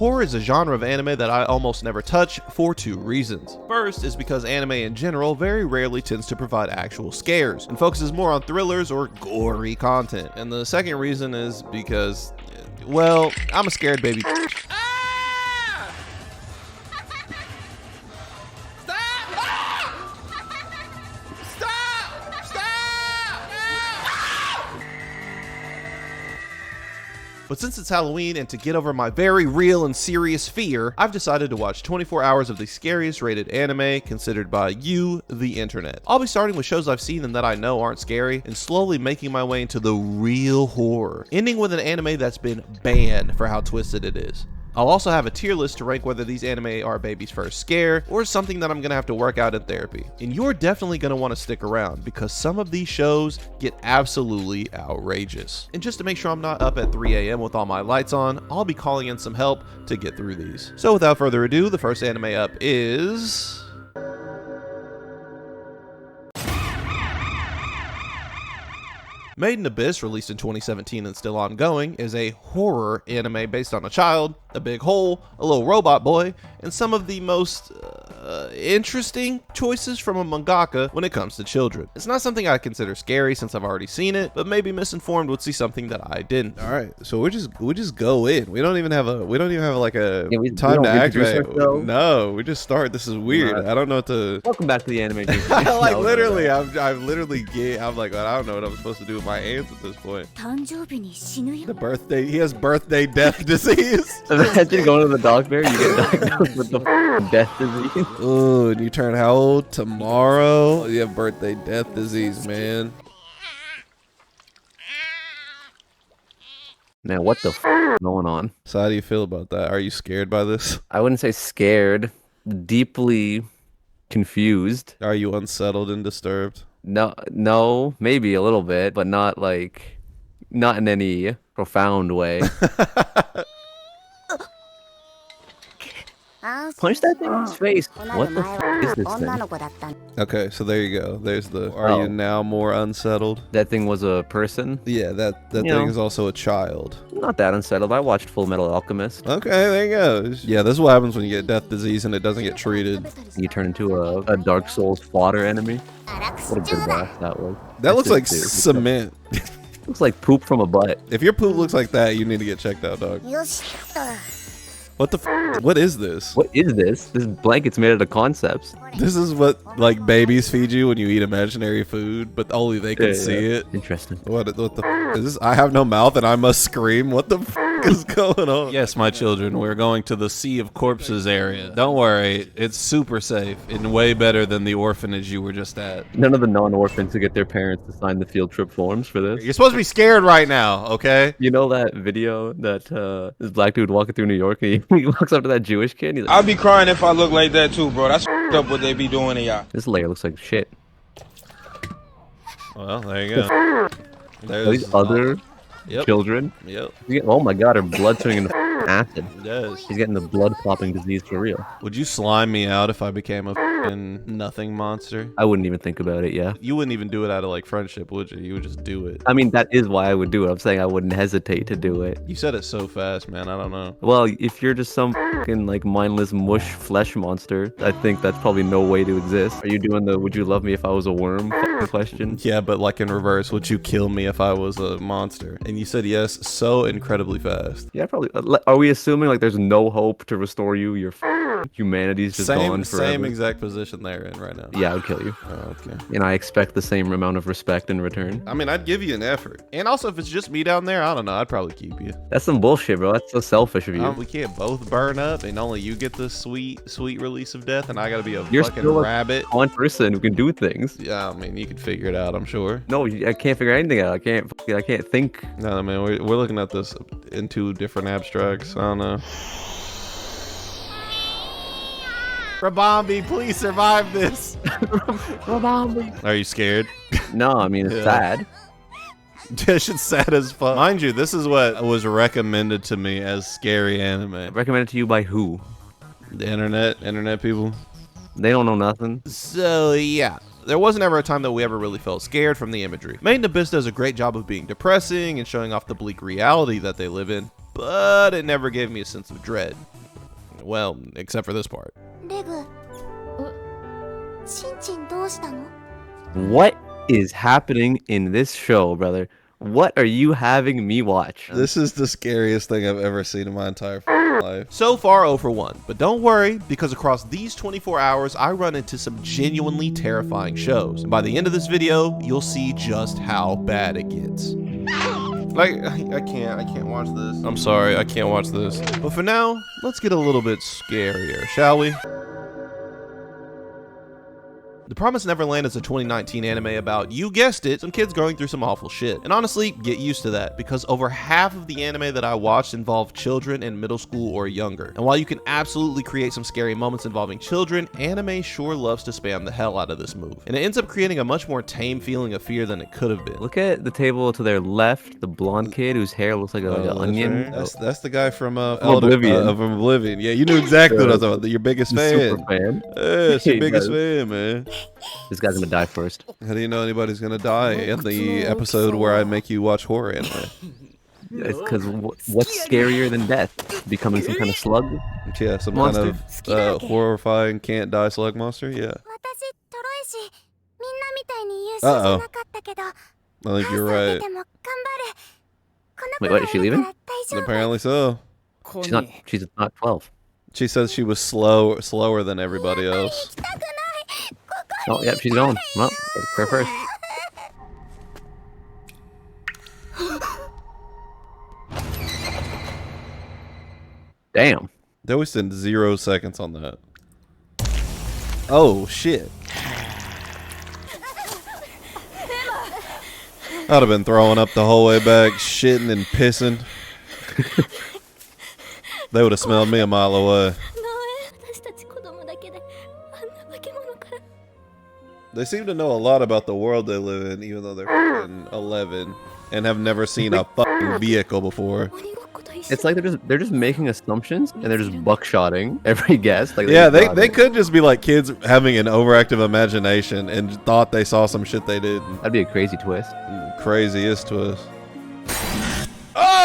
Horror is a genre of anime that I almost never touch for two reasons. First is because anime in general very rarely tends to provide actual scares and focuses more on thrillers or gory content. And the second reason is because, well, I'm a scared baby. But since it's Halloween and to get over my very real and serious fear, I've decided to watch 24 hours of the scariest rated anime considered by you, the internet. I'll be starting with shows I've seen and that I know aren't scary, and slowly making my way into the real horror, ending with an anime that's been banned for how twisted it is. I'll also have a tier list to rank whether these anime are baby's first scare or something that I'm gonna have to work out in therapy. And you're definitely gonna wanna stick around because some of these shows get absolutely outrageous. And just to make sure I'm not up at 3 a.m. with all my lights on, I'll be calling in some help to get through these. So without further ado, the first anime up is... Made in Abyss, released in 2017 and still ongoing, is a horror anime based on a child, a big hole, a little robot boy, and some of the most interesting choices from a mangaka when it comes to children. It's not something I consider scary since I've already seen it, but maybe misinformed would see something that I didn't. All right, so we just go in. We don't even have like a time to activate. No, we just start. This is weird. Right. I don't know what to. Welcome back to the anime. Like literally, I'm like, I don't know what I'm supposed to do with my hands at this point. The birthday, he has birthday death disease. Imagine going to the doctor, you get diagnosed with the death disease. Ooh, and you turn how old? Tomorrow? You have birthday death disease, man. Man, what the f is going on? So how do you feel about that? Are you scared by this? I wouldn't say scared, deeply confused. Are you unsettled and disturbed? No, maybe a little bit, but not in any profound way. Punch that thing in his face. What the f is this thing? Okay, so there you go. There's the. Are you now more unsettled? That thing was a person? Yeah, that thing is also a child. Not that unsettled. I watched Full Metal Alchemist. Okay, there you go. Yeah, this is what happens when you get death disease and it doesn't get treated. You turn into a Dark Souls fodder enemy. What a good blast that was. That looks like cement. Looks like poop from a butt. If your poop looks like that, you need to get checked out, dog. What the what is this? What is this? This blanket's made out of concepts. This is what like babies feed you when you eat imaginary food, but only they can see it. Interesting. What the is this? I have no mouth and I must scream. What the is going on? Yes, my children, we're going to the Sea of Corpses area. Don't worry, it's super safe and way better than the orphanage you were just at. None of the non-orphans who get their parents to sign the field trip forms for this. You're supposed to be scared right now, okay? You know that video that this black dude walking through New York and he walks up to that Jewish kid? He's like, I'll be crying if I look like that too, bro. That's up what they be doing to y'all. This layer looks like shit. Well, there you go. There's these other children. Yep. Oh my god, her blood's turning into acid. It does. She's getting the blood clotting disease for real. Would you slime me out if I became a nothing monster? I wouldn't even think about it, yeah. You wouldn't even do it out of like friendship, would you? You would just do it. I mean, that is why I would do it. I'm saying I wouldn't hesitate to do it. You said it so fast, man. I don't know. Well, if you're just some fucking like mindless mush flesh monster, I think that's probably no way to exist. Are you doing the would you love me if I was a worm question? Yeah, but like in reverse, would you kill me if I was a monster? And you said yes so incredibly fast. Yeah, probably. Are we assuming like there's no hope to restore you? Your humanity's just gone forever? Same exact position they're in right now. Yeah, I would kill you. Oh, okay. And I expect the same amount of respect in return. I mean, I'd give you an effort. And also, if it's just me down there, I don't know. I'd probably keep you. That's some bullshit, bro. That's so selfish of you. We can't both burn up, and only you get the sweet release of death, and I gotta be a You're fucking still rabbit. One person who can do things. Yeah, I mean, you could figure it out, I'm sure. No, I can't figure anything out. I can't think. No, man, we're looking at this in two different abstracts. I don't know. Rabambi, please survive this. Rabambi. Are you scared? No, I mean, it's sad. This shit's sad as fuck. Mind you, this is what was recommended to me as scary anime. Recommended to you by who? The internet people. They don't know nothing. So, yeah. There wasn't ever a time that we ever really felt scared from the imagery. Made in Abyss does a great job of being depressing and showing off the bleak reality that they live in. but it never gave me a sense of dread. Well, except for this part. レグ、シンチンどうしたの？ What is happening in this show, brother? What are you having me watch? This is the scariest thing I've ever seen in my entire life. So far 0 for 1, but don't worry, because across these 24 hours, I run into some genuinely terrifying shows. And by the end of this video, you'll see just how bad it gets. Like, I can't watch this. I'm sorry, I can't watch this. But for now, let's get a little bit scarier, shall we? The Promised Neverland is a 2019 anime about, you guessed it, some kids going through some awful shit. And honestly, get used to that, because over half of the anime that I watched involved children in middle school or younger. And while you can absolutely create some scary moments involving children, anime sure loves to spam the hell out of this move. And it ends up creating a much more tame feeling of fear than it could have been. Look at the table to their left, the blonde kid whose hair looks like an onion. That's the guy from Oblivion. From Oblivion. Yeah, you knew exactly what I was talking about. Your biggest fan. Super fan. Yeah, it's your He biggest does. fan, man. This guy's gonna die first. How do you know anybody's gonna die in the episode where I make you watch horror anime? It's because what's scarier than death? Becoming some kind of slug? Yeah, some Monster. kind of horrifying can't die slug monster. Yeah, 私トロいし、みんなみたいに優秀じゃなかったけど、 I think you're ハウス right. 出ても頑張る。この Wait, what, is she 子がいる leaving? から大丈夫。 Apparently so. She's not 12. She says she was slower than everybody else. 行きたくない。Oh, yep, she's going. Well, her first. Damn. They wasted 0 seconds on that. Oh shit! I'd have been throwing up the whole way back, shitting and pissing. They would have smelled me a mile away. 私たち子供だけであんな化け物から。 They seem to know a lot about the world they live in, even though they're fucking 11 and have never seen a fucking vehicle before. 鬼ごっこと一緒。 It's like they're just making assumptions and they're just buckshotting every guess. Like Yeah, just they could just be like kids having an overactive imagination and thought they saw some shit they didn't. That'd be a crazy twist. Craziest twist.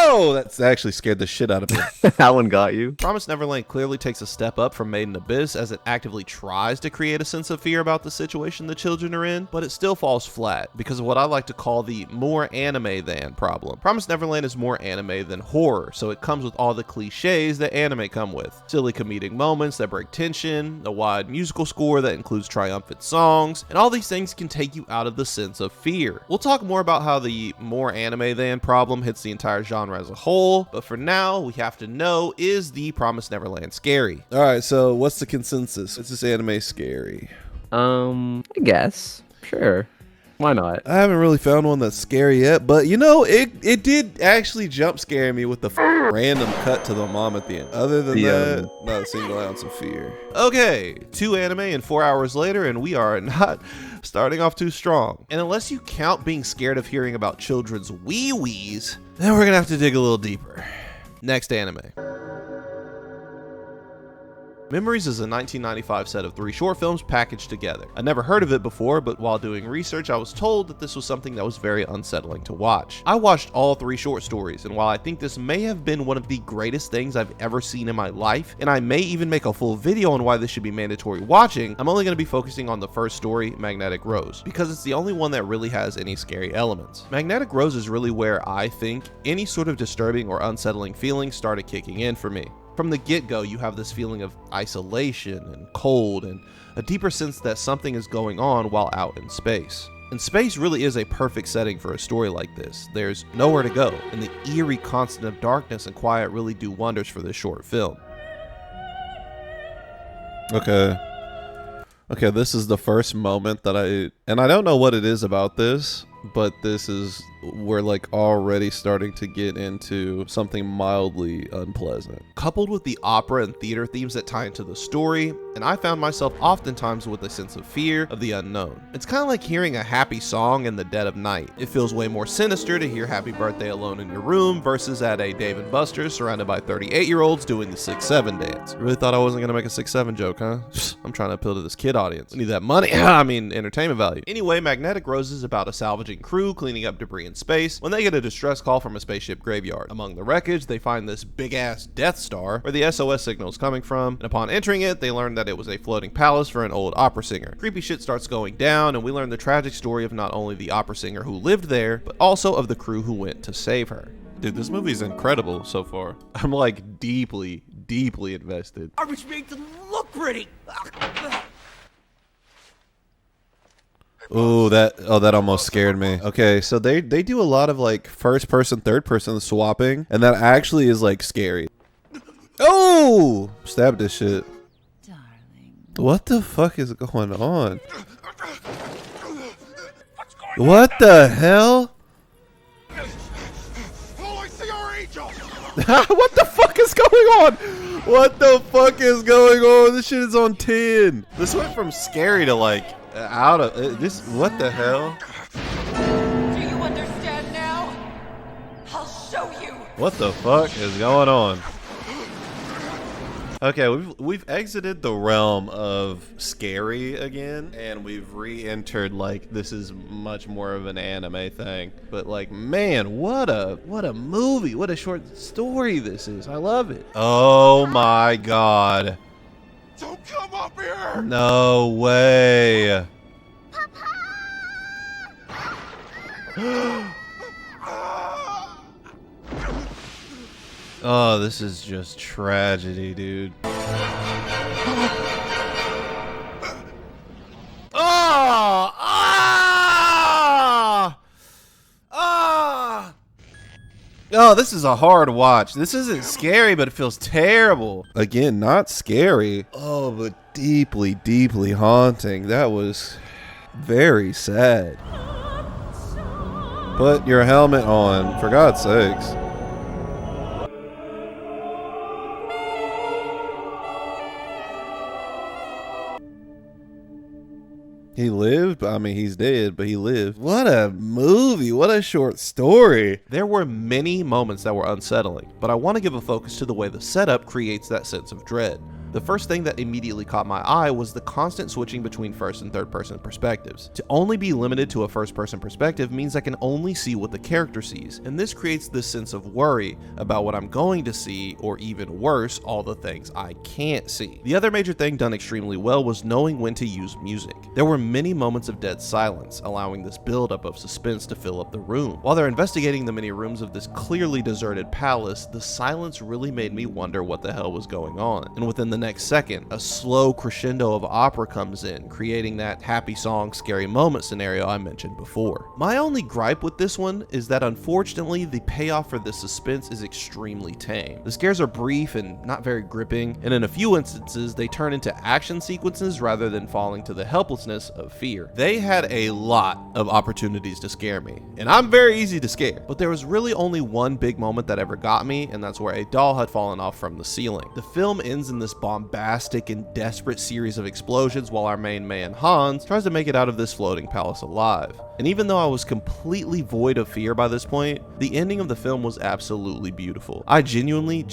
Oh, that's actually scared the shit out of me. That one got you. Promised Neverland clearly takes a step up from Made in Abyss as it actively tries to create a sense of fear about the situation the children are in, but it still falls flat because of what I like to call the more anime than problem. Promised Neverland is more anime than horror, so it comes with all the cliches that anime come with. Silly comedic moments that break tension, a wide musical score that includes triumphant songs, and all these things can take you out of the sense of fear. We'll talk more about how the more anime than problem hits the entire genre as a whole, but for now, we have to know, is the Promised Neverland scary? All right, so what's the consensus? Is this anime scary? I guess. Sure. Why not? I haven't really found one that's scary yet, but you know, it did actually jump scare me with the random cut to the mom at the end. Other than that, not a single ounce of fear. Okay, 2 anime and 4 hours later, and we are not starting off too strong. And unless you count being scared of hearing about children's wee-wees, then we're gonna have to dig a little deeper. Next anime. Memories is a 1995 set of 3 short films packaged together. I never heard of it before, but while doing research, I was told that this was something that was very unsettling to watch. I watched all 3 short stories, and while I think this may have been one of the greatest things I've ever seen in my life, and I may even make a full video on why this should be mandatory watching, I'm only going to be focusing on the first story, Magnetic Rose, because it's the only one that really has any scary elements. Magnetic Rose is really where I think any sort of disturbing or unsettling feelings started kicking in for me. From the get-go, you have this feeling of isolation and cold and a deeper sense that something is going on while out in space. And space really is a perfect setting for a story like this. There's nowhere to go, and the eerie constant of darkness and quiet really do wonders for this short film. Okay, this is the first moment that I don't know what it is about this, but we're like already starting to get into something mildly unpleasant. Coupled with the opera and theater themes that tie into the story, and I found myself oftentimes with a sense of fear of the unknown. It's kind of like hearing a happy song in the dead of night. It feels way more sinister to hear Happy Birthday alone in your room versus at a Dave & Buster's surrounded by 38-year-olds doing the 6-7 dance. You really thought I wasn't gonna make a 6-7 joke, huh? I'm trying to appeal to this kid audience. I need that money. I mean, entertainment value. Anyway, Magnetic Rose is about a salvaging crew cleaning up debris in in space when they get a distress call from a spaceship graveyard. Among the wreckage, they find this big-ass Death Star where the SOS signal is coming from, and upon entering it, they learn that it was a floating palace for an old opera singer. Creepy shit starts going down, and we learn the tragic story of not only the opera singer who lived there, but also of the crew who went to save her. Dude, this movie's incredible so far. I'm like deeply invested. Garbage made to look pretty. Ooh, that almost scared me. Okay, so they do a lot of like first person, third person swapping, and that actually is like scary. Oh, stab this shit. Darling. What the fuck is going on? What the hell? What the fuck is going on? What the fuck is going on? This shit is on 10. This went from scary to like out of this. What the hell? Do you understand now? I'll show you. What the fuck is going on? Okay, we've exited the realm of scary again, and we've re-entered like this is much more of an anime thing. But like, man, what a movie, what a short story this is. I love it. Oh my god. Don't come up here. No way. Oh, this is just tragedy, dude. Oh, this is a hard watch. This isn't scary, but it feels terrible. Again, not scary. Oh, but deeply haunting. That was very sad. Put your helmet on, for God's sakes. He lived? I mean, he's dead, but he lived. What a movie. What a short story. There were many moments that were unsettling, but I want to give a focus to the way the setup creates that sense of dread. The first thing that immediately caught my eye was the constant switching between first and third person perspectives. To only be limited to a first person perspective means I can only see what the character sees, and this creates this sense of worry about what I'm going to see, or even worse, all the things I can't see. The other major thing done extremely well was knowing when to use music. There were many moments of dead silence, allowing this buildup of suspense to fill up the room. While they're investigating the many rooms of this clearly deserted palace, the silence really made me wonder what the hell was going on, and within the next second, a slow crescendo of opera comes in, creating that happy song, scary moment scenario I mentioned before. My only gripe with this one is that unfortunately, the payoff for this suspense is extremely tame. The scares are brief and not very gripping, and in a few instances, they turn into action sequences rather than falling to the helplessness of fear. They had a lot of opportunities to scare me, and I'm very easy to scare, but there was really only one big moment that ever got me, and that's where a doll had fallen off from the ceiling. The film ends in this bombastic and desperate series of explosions while our main man Hans tries to make it out of this floating palace alive. And even though I was completely void of fear by this point, the ending of the film was absolutely beautiful. I genuinely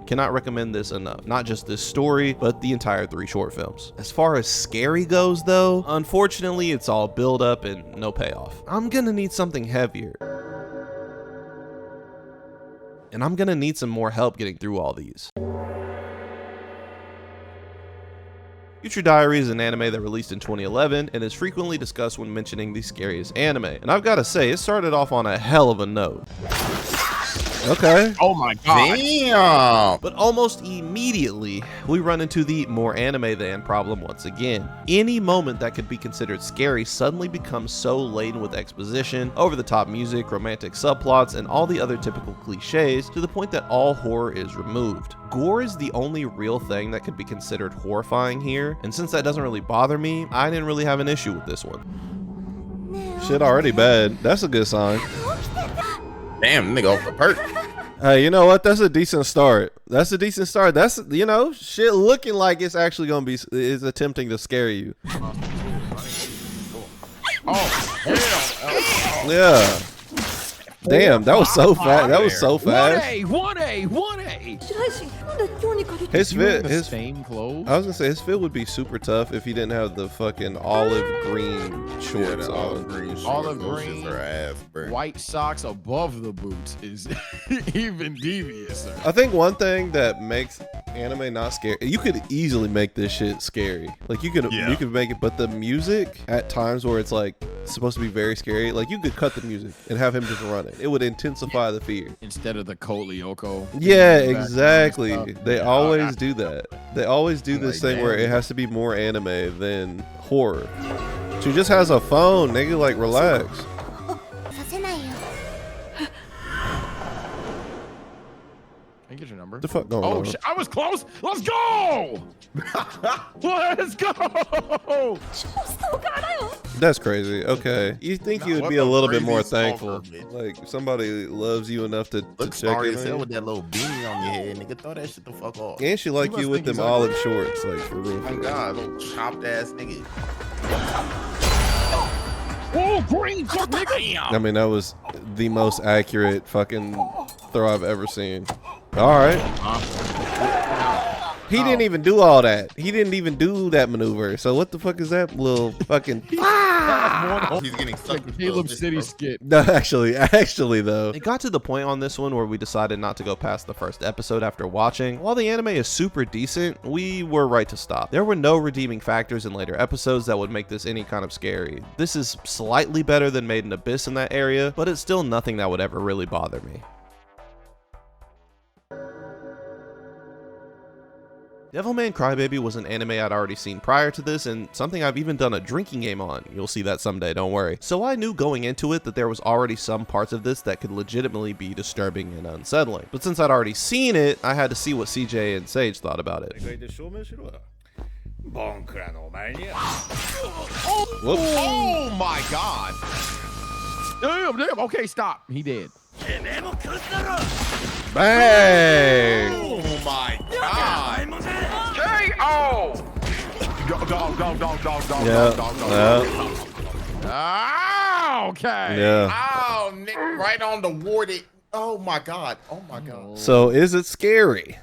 cannot recommend this enough. Not just this story, but the entire 3 short films. As far as scary goes though, unfortunately it's all build up and no payoff. I'm gonna need something heavier. And I'm gonna need some more help getting through all these. Future Diary is an anime that released in 2011 and is frequently discussed when mentioning the scariest anime. And I've got to say, it started off on a hell of a note. Okay. Oh my god. Damn. But almost immediately, we run into the more anime than problem once again. Any moment that could be considered scary suddenly becomes so laden with exposition, over-the-top music, romantic subplots, and all the other typical cliches to the point that all horror is removed. Gore is the only real thing that could be considered horrifying here, and since that doesn't really bother me, I didn't really have an issue with this one. Shit already bad. That's a good sign. Damn, nigga off the perk. Hey, you know what? That's a decent start. That's, you know, shit looking like it's actually going to be, is attempting to scare you. Oh, hell. Yeah. Damn, that was so fast. That was so fast. 1A. Should I see? His fit, his same clothes. I was gonna say his fit would be super tough if he didn't have the fucking olive green shorts the on. olive green shorts. Olive Those green, shits are ass, bro. white socks above the boots is even devious. I think one thing that makes anime not scary, you could easily make this shit scary. Like you could make it, but the music at times where it's like supposed to be very scary, like you could cut the music and have him just run it. It would intensify the fear. Instead of the Code Lyoko. Yeah, exactly. They always do that. They always do this thing where it has to be more anime than horror. She just has a phone, nigga, like relax. させないよ Can I get your number? The fuck going Oh on? shit! I was close. Let's go. Let's go. That's crazy. Okay. You think you would What be a the little bit more crazy thankful. stalker, bitch. Like somebody loves you enough to Look check sorry in as on hell you. with that little beanie on your head, nigga. Throw that shit the fuck off. And she like you with them olive shorts, like for real. Oh For my real. god, little chopped ass nigga. Oh, green fuck nigga. I mean, that was the most accurate fucking throw I've ever seen. All right. He didn't even do all that. He didn't even do that maneuver. So what the fuck is that little fucking? He's getting sucked. with Caleb this, City bro. skit. No, actually though. It got to the point on this one where we decided not to go past the first episode after watching. While the anime is super decent, we were right to stop. There were no redeeming factors in later episodes that would make this any kind of scary. This is slightly better than Made in Abyss in that area, but it's still nothing that would ever really bother me. Devilman Crybaby was an anime I'd already seen prior to this, and something I've even done a drinking game on. You'll see that someday, don't worry. So I knew going into it that there was already some parts of this that could legitimately be disturbing and unsettling. But since I'd already seen it, I had to see what CJ and Sage thought about it. Oh my god. Damn. Okay, stop. He did. Bang! Oh my god. K.O. Ah, okay. Yeah. Oh, Nick, right on the warded. Oh my god. Oh my god. So is it scary?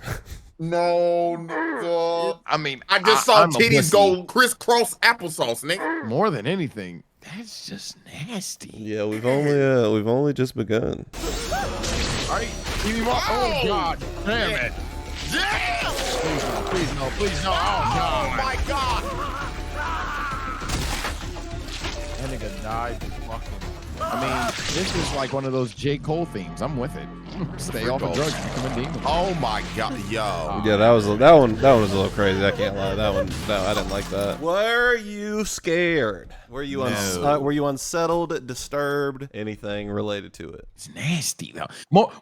No, nigga. I mean, I just saw I'm a titties pussy. go crisscross applesauce, nigga. More than anything, that's just nasty. Yeah, we've only just begun. All right, give me more. Oh God, damn it! Yeah! Please no, please no. Oh Oh God, my god. that nigga died. Fucking. I mean, this is like one of those J. Cole themes. I'm with it. Stay off of drugs, become a demon. Oh my god, yo. Yeah, that one was a little crazy. I can't lie. No, I didn't like that. Were you scared? Were you were you unsettled, disturbed, anything related to it? It's nasty though.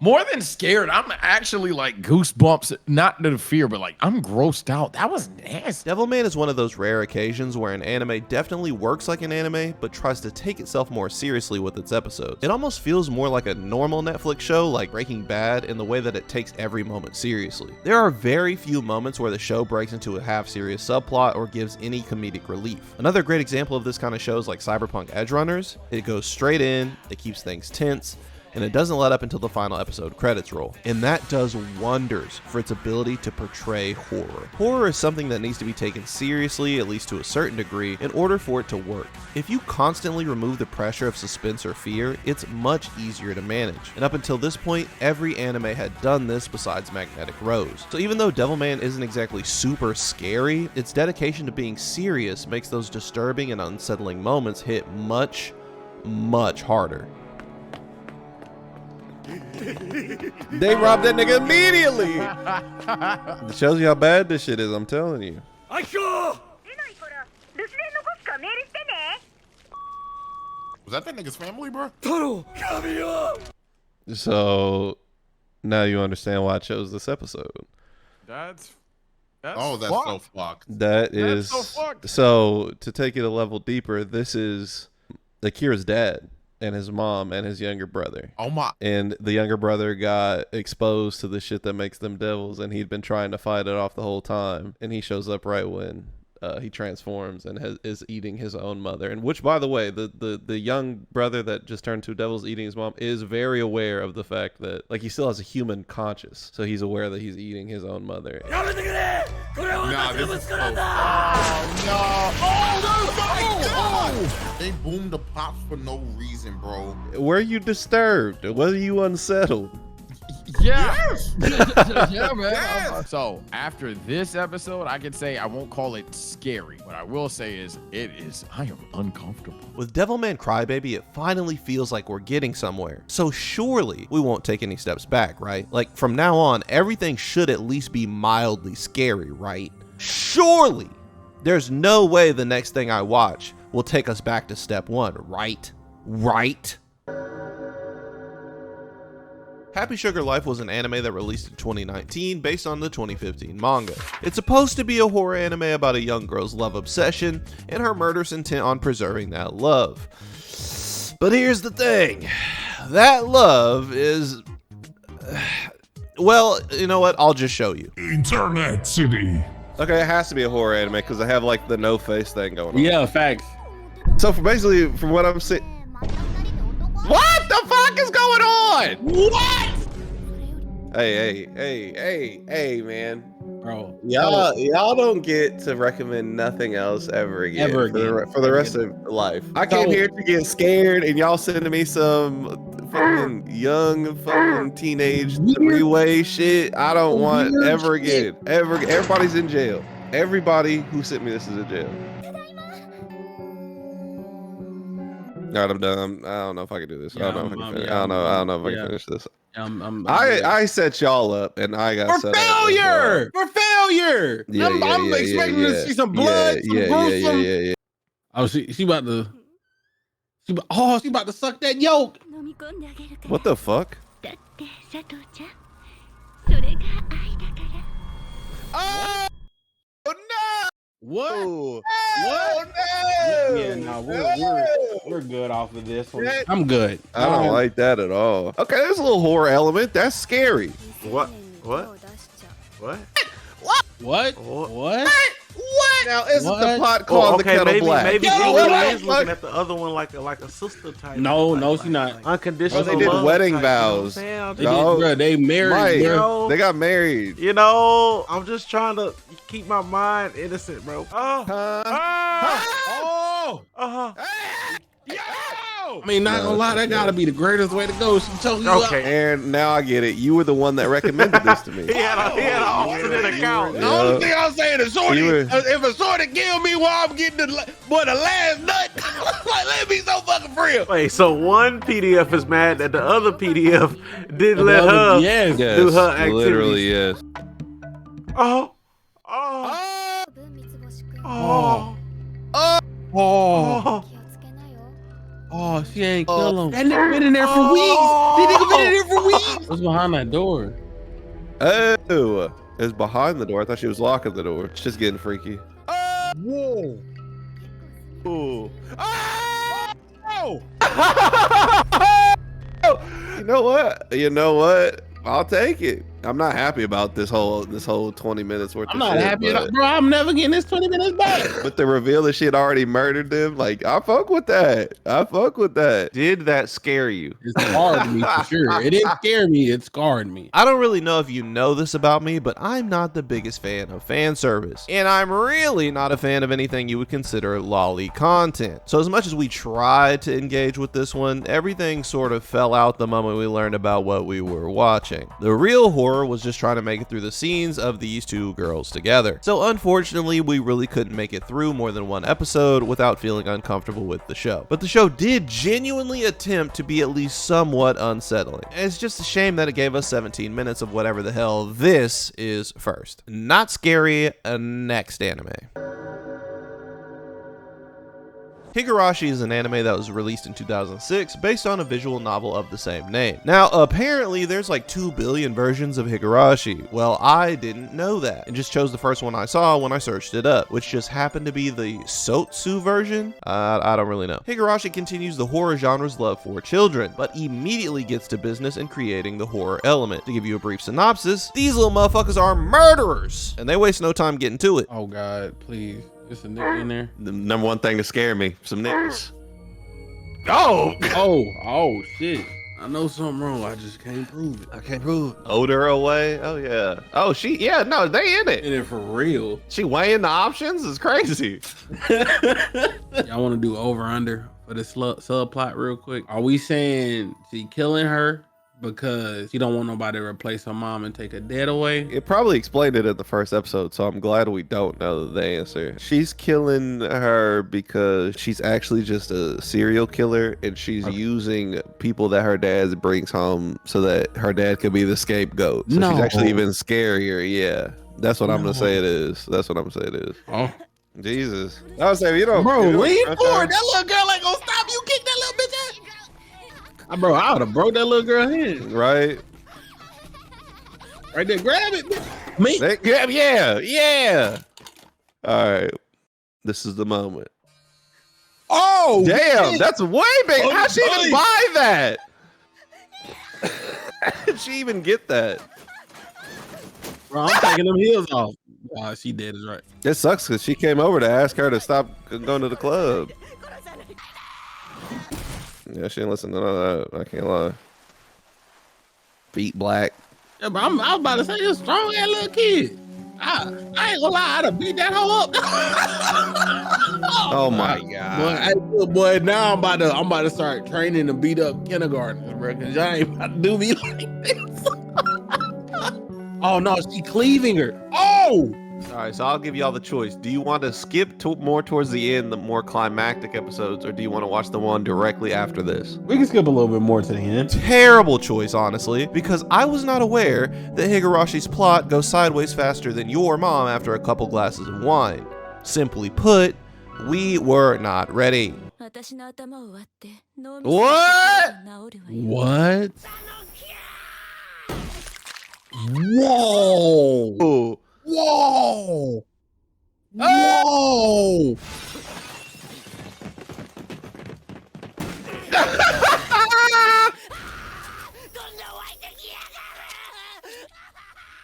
More than scared, I'm actually like goosebumps. Not to the fear, but like I'm grossed out. That was nasty. Devilman is one of those rare occasions where an anime definitely works like an anime, but tries to take itself more seriously with its episodes. It almost feels more like a normal Netflix show like Breaking Bad in the way that it takes every moment seriously. There are very few moments where the show breaks into a half-serious subplot or gives any comedic relief. Another great example of this kind of show is like Cyberpunk Edgerunners. It goes straight in, it keeps things tense, and it doesn't let up until the final episode credits roll. And that does wonders for its ability to portray horror. Horror is something that needs to be taken seriously, at least to a certain degree, in order for it to work. If you constantly remove the pressure of suspense or fear, it's much easier to manage. And up until this point, every anime had done this besides Magnetic Rose. So even though Devilman isn't exactly super scary, its dedication to being serious makes those disturbing and unsettling moments hit much, much harder. They robbed that nigga immediately. It shows you how bad this shit is, I'm telling you. Was that nigga's family, bro? So now you understand why I chose this episode. That's Oh, that's so fucked. That That's is so fucked. so to take it a level deeper, this is Akira's dad and his mom and his younger brother. Oh my. And the younger brother got exposed to the shit that makes them devils, and he'd been trying to fight it off the whole time. And he shows up right when he transforms and is eating his own mother. And which, by the way, the young brother that just turned to devils eating his mom is very aware of the fact that, like, he still has a human conscious, so he's aware that he's eating his own mother. Nah, this is so They boomed the pops for no reason, bro. Were you disturbed? Were you unsettled? Yeah. Yes. Yeah, man. Yes. So after this episode, I can say I won't call it scary. What I will say is I am uncomfortable. With Devilman Crybaby, it finally feels like we're getting somewhere. So surely we won't take any steps back, right? Like from now on, everything should at least be mildly scary, right? Surely there's no way the next thing I watch will take us back to step one, right? Right? Happy Sugar Life was an anime that released in 2019 based on the 2015 manga. It's supposed to be a horror anime about a young girl's love obsession and her murderous intent on preserving that love. But here's the thing. That love is... well, you know what? I'll just show you. Internet City. Okay, it has to be a horror anime because I have like the no face thing going on. Yeah, facts. So basically, from what I'm seeing... What the fuck is going on? What? Hey, man. Bro. Y'all don't get to recommend nothing else ever again. For the rest of life. I came here to get scared and y'all sending me some fucking young fucking teenage three-way shit. I don't want ever again. Everybody's in jail. Everybody who sent me this is in jail. All right, I'm done. I don't know if I can do this. Yeah, I don't know if I can finish this. I set y'all up and I got for set failure. For failure. Yeah, I'm expecting to see some blood, some gruesome. Yeah. Oh, she about to. She about to suck that yolk. What the fuck? Oh no! What? Oh, What? no! Yeah, no, we're good off of this one. I'm good. I don't like that at all. Okay, there's a little horror element. That's scary. What? What? What? What? What? Now isn't What? the pot called the kettle black? Maybe Yo, she what? is looking at the other one like a sister type. No, she's not. Unconditional. Oh, they did love wedding type, vows. You know what I'm They, saying? No. bro, they married. Mike, Bro. they got married. You know, I'm just trying to keep my mind innocent, bro. I mean, not gonna lie, that gotta be the greatest way to go. She told you. Okay. And now I get it. You were the one that recommended this to me. He had an alternate account. The only thing I'm saying is, shorty, You were- if a shorty kill me while I'm getting the last nut, like, let me so fucking real. Wait, so one PDF is mad that the other PDF didn't let her Yes. do her activities. Literally, yes. Oh. Oh, she ain't kill him. That nigga been in there for weeks. That nigga been in there for weeks. What's behind that door? Oh, it's behind the door. I thought she was locking the door. It's just getting freaky. Whoa. Ooh. Oh! You know what? I'll take it. I'm not happy about this whole 20 minutes worth I'm of not shit. happy at all. but- Bro, I'm never getting this 20 minutes back. But the reveal that she had already murdered them, like, I fuck with that. Did that scare you? It scarred me for sure. It didn't scare me. It scarred me. I don't really know if you know this about me, but I'm not the biggest fan of fan service. And I'm really not a fan of anything you would consider lolly content. So as much as we tried to engage with this one, everything sort of fell out the moment we learned about what we were watching. The real horror was just trying to make it through the scenes of these two girls together. So unfortunately, we really couldn't make it through more than one episode without feeling uncomfortable with the show. But the show did genuinely attempt to be at least somewhat unsettling. And it's just a shame that it gave us 17 minutes of whatever the hell this is first. Not scary, next anime. Higurashi is an anime that was released in 2006 based on a visual novel of the same name. Now, apparently there's like 2 billion versions of Higurashi. Well, I didn't know that and just chose the first one I saw when I searched it up, which just happened to be the Sotsu version. I don't really know. Higurashi continues the horror genre's love for children, but immediately gets to business in creating the horror element. To give you a brief synopsis, these little motherfuckers are murderers, and they waste no time getting to it. Oh God, please. There's a nigga in there. The number one thing to scare me, some niggas. Oh shit. I know something wrong. I just can't prove it. I can't prove it. Odor away. Oh yeah. Oh no, they in it. In it for real. She weighing the options is crazy. Y'all want to do over under for this subplot real quick? Are we saying she killing her because she don't want nobody to replace her mom and take her dad away? It probably explained it in the first episode, so I'm glad we don't know the answer. She's killing her because she's actually just a serial killer, and she's using people that her dad brings home so that her dad could be the scapegoat. So she's actually even scarier. Yeah, that's what I'm gonna say it is. That's what I'm gonna say it is. Oh. Jesus. I was saying, you don't. Bro, lean forward. forward. That little girl ain't gonna stop you. Kick that little bitch ass. Bro, I would have broke that little girl hand. Right. Right there, grab it. Me? Yeah. All right. This is the moment. Oh, damn. shit. That's way big. Oh, How'd she even buddy. buy that? How did she even get that? Bro, I'm taking them heels off. Oh, she dead is right. It sucks because she came over to ask her to stop going to the club. Yeah, she didn't listen to none of that. I can't lie. Feet black. Yeah, but I was about to say you're a strong ass little kid. I ain't gonna lie, I'd have beat that hoe up. Oh my god. Boy, hey, look, boy, now I'm about to start training to beat up kindergartners, bro. Cause y'all ain't about to do me like this. Oh no, she cleaving her. Oh! All right, so I'll give y'all the choice. Do you want to skip more towards the end, the more climactic episodes, or do you want to watch the one directly after this? We can skip a little bit more to the end. Terrible choice, honestly, because I was not aware that Higarashi's plot goes sideways faster than your mom after a couple glasses of wine. Simply put, we were not ready. What? What? Whoa! Whoa! Whoa!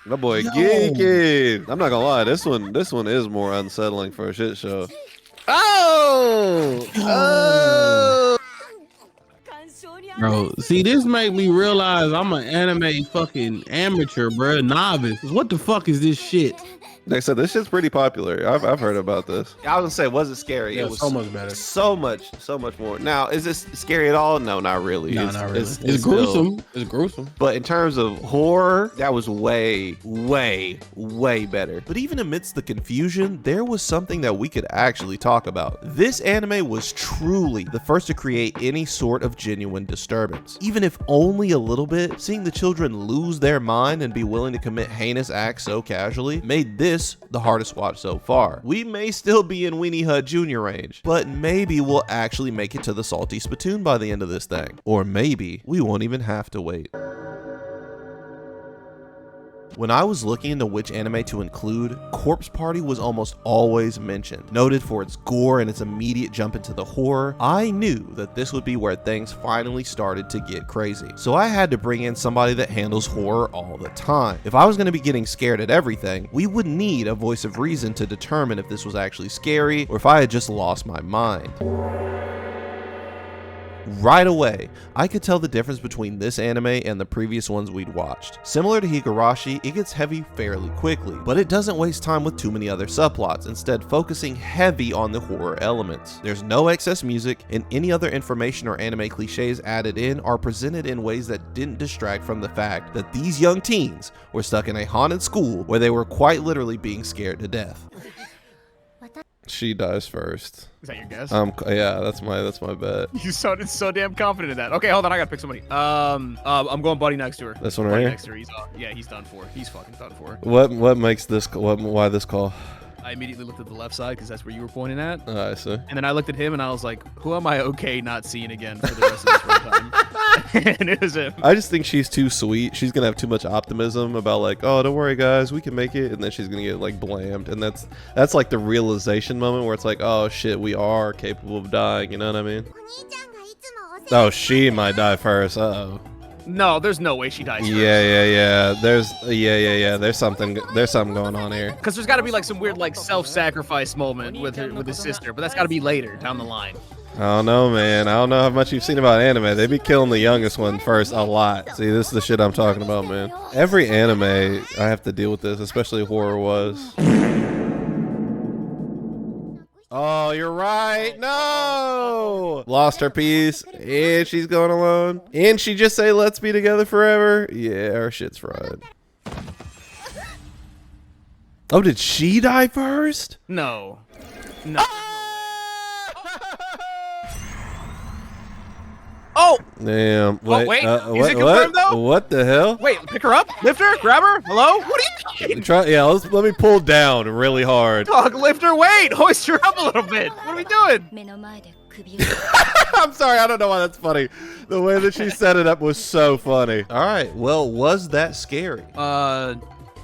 My boy geeking. I'm not gonna lie, this one is more unsettling for a shit show. Oh! Bro, see, this make me realize I'm an anime fucking amateur, bro, novice. What the fuck is this shit? Like I said, this shit's pretty popular. I've heard about this. I was gonna say, was it scary? Yeah, it was so much better. So much more. Now, is this scary at all? No, not really. No, not really. It's gruesome. gruesome. It's gruesome. But in terms of horror, that was way better. But even amidst the confusion, there was something that we could actually talk about. This anime was truly the first to create any sort of genuine disturbance. Even if only a little bit, seeing the children lose their mind and be willing to commit heinous acts so casually made this the hardest watch so far. We may still be in Weenie Hut Jr. range, but maybe we'll actually make it to the salty spittoon by the end of this thing. Or maybe we won't even have to wait. When I was looking into which anime to include, Corpse Party was almost always mentioned. Noted for its gore and its immediate jump into the horror, I knew that this would be where things finally started to get crazy. So I had to bring in somebody that handles horror all the time. If I was going to be getting scared at everything, we would need a voice of reason to determine if this was actually scary or if I had just lost my mind. Right away, I could tell the difference between this anime and the previous ones we'd watched. Similar to Higurashi, it gets heavy fairly quickly, but it doesn't waste time with too many other subplots, instead focusing heavy on the horror elements. There's no excess music, and any other information or anime cliches added in are presented in ways that didn't distract from the fact that these young teens were stuck in a haunted school where they were quite literally being scared to death. She dies first. Is that your guess? Yeah, that's my bet. You sounded so damn confident in that. Okay, hold on, I gotta pick somebody. I'm going Buddy next to her. This one Buddy right next to her. He's done for. He's fucking done for. What makes this? Why this call? I immediately looked at the left side because that's where you were pointing at. Oh, I see. And then I looked at him and I was like, who am I okay not seeing again for the rest of this runtime? And it was him. I just think she's too sweet. She's gonna have too much optimism about like, oh, don't worry guys, we can make it, and then she's gonna get like blammed, and that's like the realization moment where it's like, oh shit, we are capable of dying. You know what I mean? Oh, she might die first. Uh-oh. No, there's no way she dies. Yeah. There's something going on here. Because there's got to be like some weird like self-sacrifice moment with his sister, but that's got to be later down the line. I don't know, man. I don't know how much you've seen about anime. They be killing the youngest one first a lot. See, this is the shit I'm talking about, man. Every anime, I have to deal with this, especially horror was. Oh, you're right. No! Lost her piece, and she's going alone. And she just say, let's be together forever. Yeah, our shit's fried. Oh, did she die first? No. No. Oh! Damn. Wait. Is it confirmed though? What the hell? Wait, pick her up? Lift her? Grab her? Hello? What do you mean? Let me pull down really hard. Dog, lift her, wait! Hoist her up a little bit. What are we doing? I'm sorry, I don't know why that's funny. The way that she set it up was so funny. All right, well, was that scary?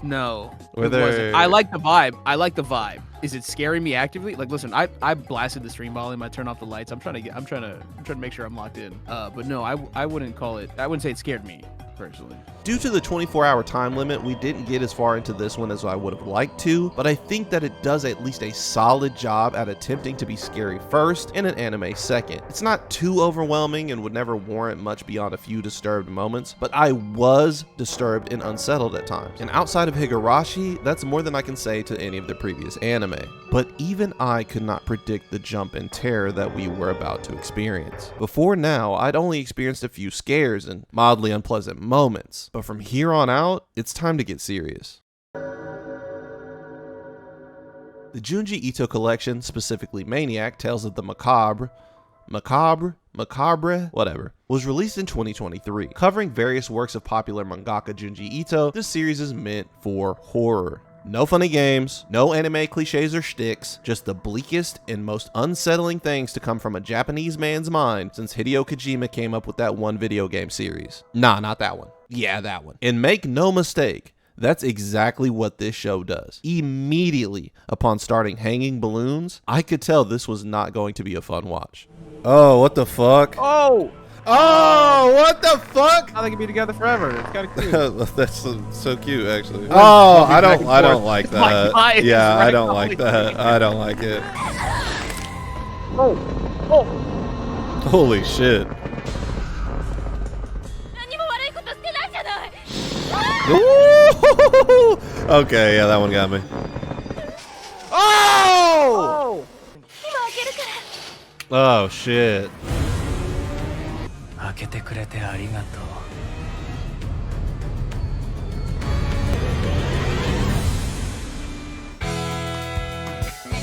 No. Whether I like the vibe. Is it scaring me actively? Like, listen, I blasted the stream volume. I turned off the lights. I'm trying to make sure I'm locked in. But no, I wouldn't call it. I wouldn't say it scared me personally. Due to the 24-hour time limit, we didn't get as far into this one as I would have liked to, but I think that it does at least a solid job at attempting to be scary first and an anime second. It's not too overwhelming and would never warrant much beyond a few disturbed moments, but I was disturbed and unsettled at times. And outside of Higurashi, that's more than I can say to any of the previous anime. But even I could not predict the jump in terror that we were about to experience. Before now, I'd only experienced a few scares and mildly unpleasant moments, but from here on out, it's time to get serious. The Junji Ito collection, specifically Maniac, Tales of the Macabre, whatever, was released in 2023. Covering various works of popular mangaka Junji Ito, this series is meant for horror. No funny games, no anime cliches or shticks, just the bleakest and most unsettling things to come from a Japanese man's mind since Hideo Kojima came up with that one video game series. Nah, not that one. Yeah, that one. And make no mistake, that's exactly what this show does. Immediately upon starting hanging balloons, I could tell this was not going to be a fun watch. Oh, what the fuck? Oh, what the fuck? How they can be together forever. It's kind of cute. That's so cute, actually. Oh, I don't like that. Yeah, I don't like that. I don't like it. Holy shit. Ooh! Okay, yeah, that one got me. Oh! Oh, shit.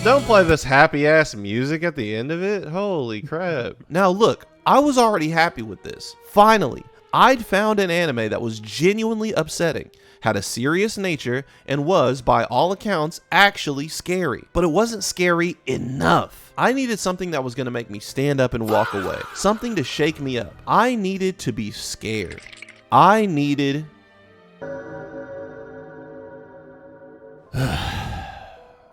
Don't play this happy ass music at the end of it. Holy crap. Now look, I was already happy with this. Finally, I'd found an anime that was genuinely upsetting, had a serious nature, and was, by all accounts, actually scary. But it wasn't scary enough. I needed something that was going to make me stand up and walk away. Something to shake me up. I needed to be scared. I needed...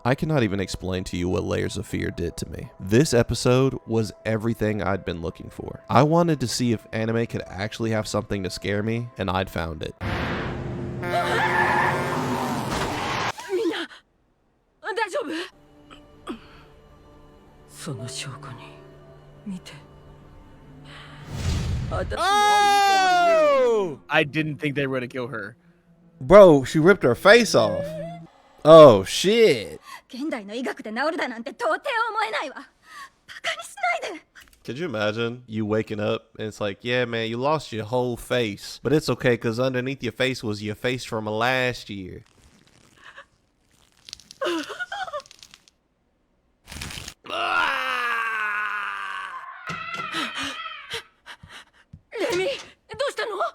I cannot even explain to you what Layers of Fear did to me. This episode was everything I'd been looking for. I wanted to see if anime could actually have something to scare me, and I'd found it. Oh! I didn't think they were gonna kill her. Bro, she ripped her face off. Oh, shit. Could you imagine you waking up and it's like, yeah, man, you lost your whole face. But it's okay because underneath your face was your face from last year. Remy, what's wrong?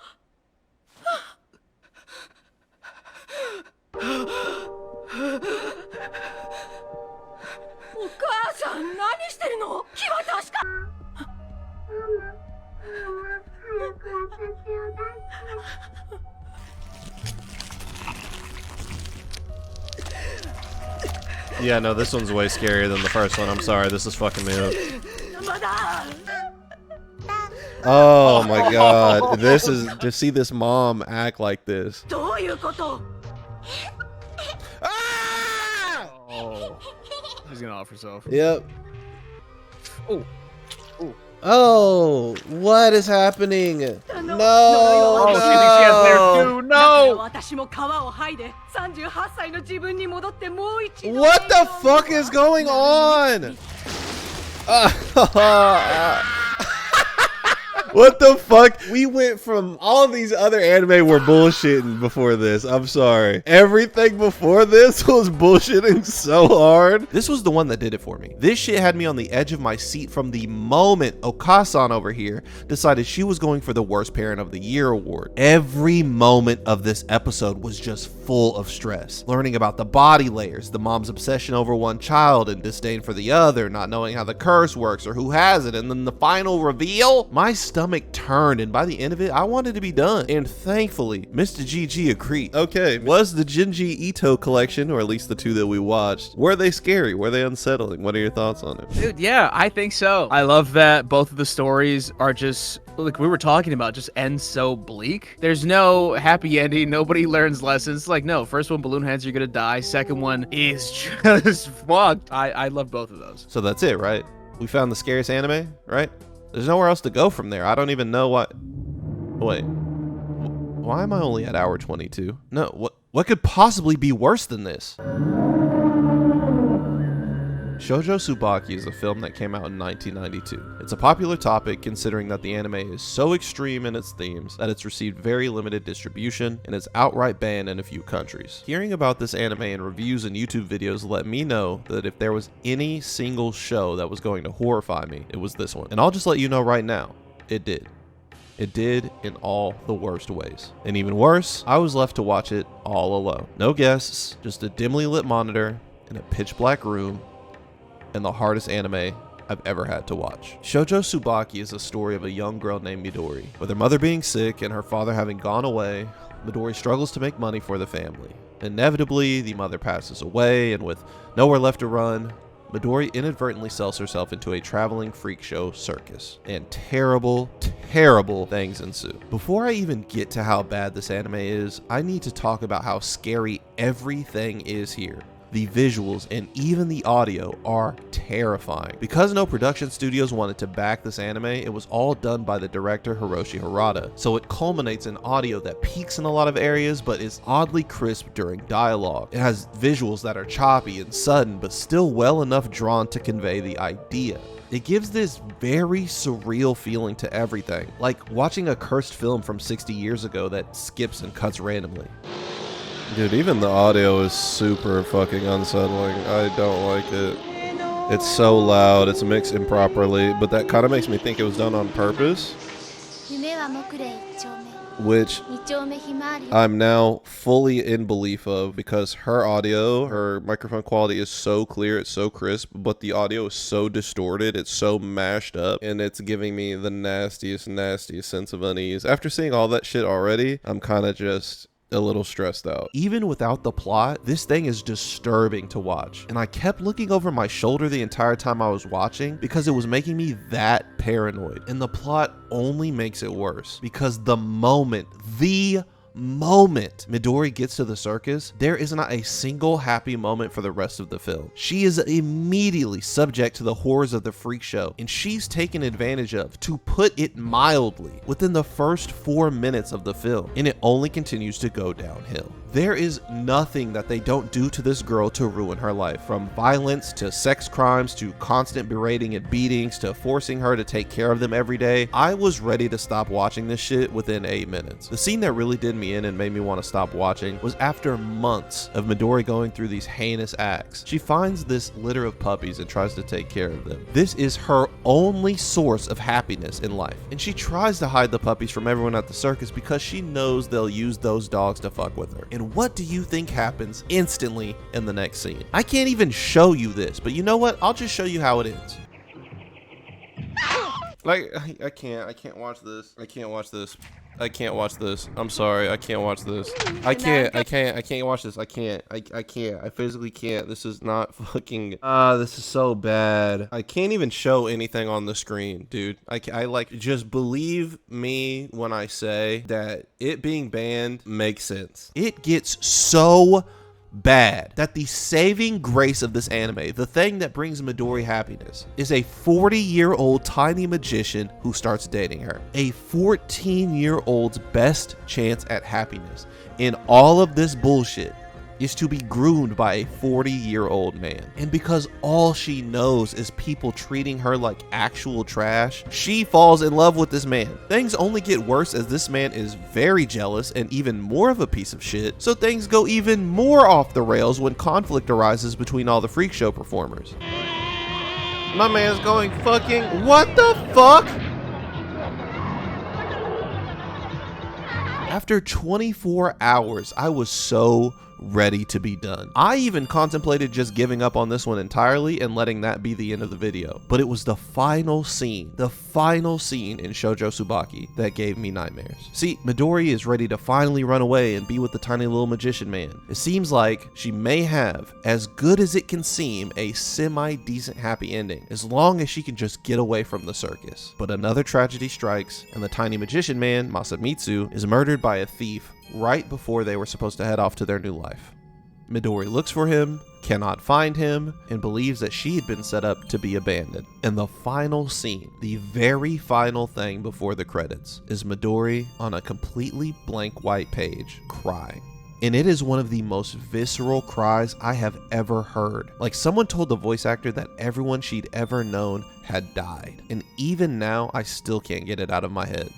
Yeah, no, this one's way scarier than the first one. I'm sorry, this is fucking me up. Oh my god. This is to see this mom act like this. Ah! Oh, she's gonna off herself. Yep. Oh. Oh, what is happening? No. Oh, she thinks she has there too. No. What the fuck is going on? What the fuck? We went from all of these other anime were bullshitting before this. I'm sorry. Everything before this was bullshitting so hard. This was the one that did it for me. This shit had me on the edge of my seat from the moment Okasan over here decided she was going for the Worst Parent of the Year award. Every moment of this episode was just full of stress. Learning about the body layers, the mom's obsession over one child and disdain for the other, not knowing how the curse works or who has it, and then the final reveal. My stomach turned, and by the end of it, I wanted to be done. And thankfully, Mr. GG agreed. Okay, was the Junji Ito collection, or at least the two that we watched, were they scary? Were they unsettling? What are your thoughts on it? Dude, yeah, I think so. I love that both of the stories are just, like we were talking about, just end so bleak. There's no happy ending. Nobody learns lessons. Like, no, first one, balloon heads, you're gonna die. Second one is just fucked. I love both of those. So that's it, right? We found the scariest anime, right? There's nowhere else to go from there. I don't even know what... Wait. Why am I only at hour 22? No, what could possibly be worse than this? Shoujo Tsubaki is a film that came out in 1992. It's a popular topic considering that the anime is so extreme in its themes that it's received very limited distribution and is outright banned in a few countries. Hearing about this anime in reviews and YouTube videos let me know that if there was any single show that was going to horrify me, it was this one. And I'll just let you know right now, it did. It did in all the worst ways. And even worse, I was left to watch it all alone. No guests, just a dimly lit monitor in a pitch black room, and the hardest anime I've ever had to watch. Shoujo Tsubaki is a story of a young girl named Midori. With her mother being sick and her father having gone away, Midori struggles to make money for the family. Inevitably, the mother passes away, and with nowhere left to run, Midori inadvertently sells herself into a traveling freak show circus, and terrible, terrible things ensue. Before I even get to how bad this anime is, I need to talk about how scary everything is here. The visuals and even the audio are terrifying. Because no production studios wanted to back this anime, it was all done by the director Hiroshi Harada. So it culminates in audio that peaks in a lot of areas but is oddly crisp during dialogue. It has visuals that are choppy and sudden but still well enough drawn to convey the idea. It gives this very surreal feeling to everything, like watching a cursed film from 60 years ago that skips and cuts randomly. Dude, even the audio is super fucking unsettling. I don't like it. It's so loud, it's mixed improperly, but that kind of makes me think it was done on purpose. Which I'm now fully in belief of, because her audio, her microphone quality is so clear, it's so crisp, but the audio is so distorted, it's so mashed up, and it's giving me the nastiest sense of unease. After seeing all that shit already, I'm kind of just a little stressed out. Even without the plot, this thing is disturbing to watch. And I kept looking over my shoulder the entire time I was watching because it was making me that paranoid. And the plot only makes it worse because the moment Midori gets to the circus, there is not a single happy moment for the rest of the film. She is immediately subject to the horrors of the freak show, and she's taken advantage of, to put it mildly, within the first 4 minutes of the film, and it only continues to go downhill. There is nothing that they don't do to this girl to ruin her life, from violence to sex crimes to constant berating and beatings to forcing her to take care of them every day. I was ready to stop watching this shit within 8 minutes. The scene that really did me in and made me want to stop watching was after months of Midori going through these heinous acts. She finds this litter of puppies and tries to take care of them. This is her only source of happiness in life, and she tries to hide the puppies from everyone at the circus because she knows they'll use those dogs to fuck with her. And what do you think happens instantly in the next scene? I can't even show you this, but you know what? I'll just show you how it ends. Like, I can't watch this. I can't watch this. I can't watch this. I'm sorry. I can't watch this. I can't watch this. I can't. I physically can't. This is not fucking, this is so bad. I can't even show anything on the screen, dude. I like, just believe me when I say that it being banned makes sense. It gets so bad that the saving grace of this anime, the thing that brings Midori happiness, is a 40-year-old tiny magician who starts dating her. A 14-year-old's best chance at happiness in all of this bullshit is to be groomed by a 40-year-old man. And because all she knows is people treating her like actual trash, she falls in love with this man. Things only get worse as this man is very jealous and even more of a piece of shit, so things go even more off the rails when conflict arises between all the freak show performers. My man's going fucking, what the fuck? After 24 hours, I was so ready to be done. I even contemplated just giving up on this one entirely and letting that be the end of the video, but it was the final scene in Shoujo Tsubaki that gave me nightmares. See, Midori is ready to finally run away and be with the tiny little magician man. It seems like she may have, as good as it can seem, a semi-decent happy ending, as long as she can just get away from the circus. But another tragedy strikes, and the tiny magician man, Masamitsu, is murdered by a thief right before they were supposed to head off to their new life. Midori looks for him, cannot find him, and believes that she had been set up to be abandoned. And the final scene, the very final thing before the credits, is Midori on a completely blank white page, crying. And it is one of the most visceral cries I have ever heard. Like someone told the voice actor that everyone she'd ever known had died. And even now, I still can't get it out of my head.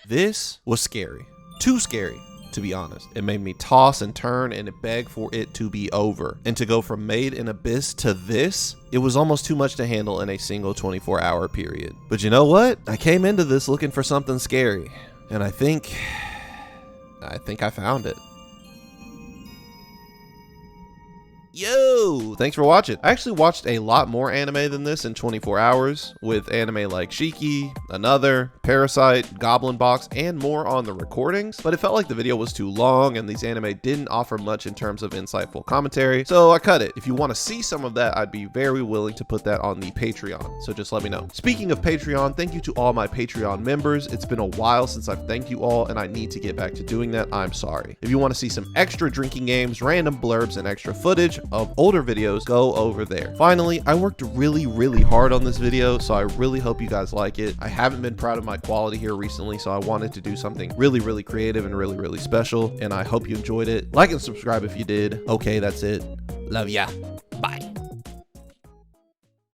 This was scary. Too scary, to be honest. It made me toss and turn and beg for it to be over. And to go from Made in Abyss to this, it was almost too much to handle in a single 24-hour period. But you know what? I came into this looking for something scary. And I think I found it. Yo, thanks for watching. I actually watched a lot more anime than this in 24 hours, with anime like Shiki, Another, Parasite, Goblin Box, and more on the recordings, but it felt like the video was too long and these anime didn't offer much in terms of insightful commentary, so I cut it. If you want to see some of that, I'd be very willing to put that on the Patreon, so just let me know. Speaking of Patreon, thank you to all my Patreon members. It's been a while since I've thanked you all, and I need to get back to doing that. I'm sorry. If you want to see some extra drinking games, random blurbs, and extra footage of older videos, go over there. Finally, I worked really hard on this video, so I really hope you guys like it. I haven't been proud of my quality here recently, so I wanted to do something really creative and really special, and I hope you enjoyed it. Like and subscribe if you did. Okay, that's it. Love ya. Bye.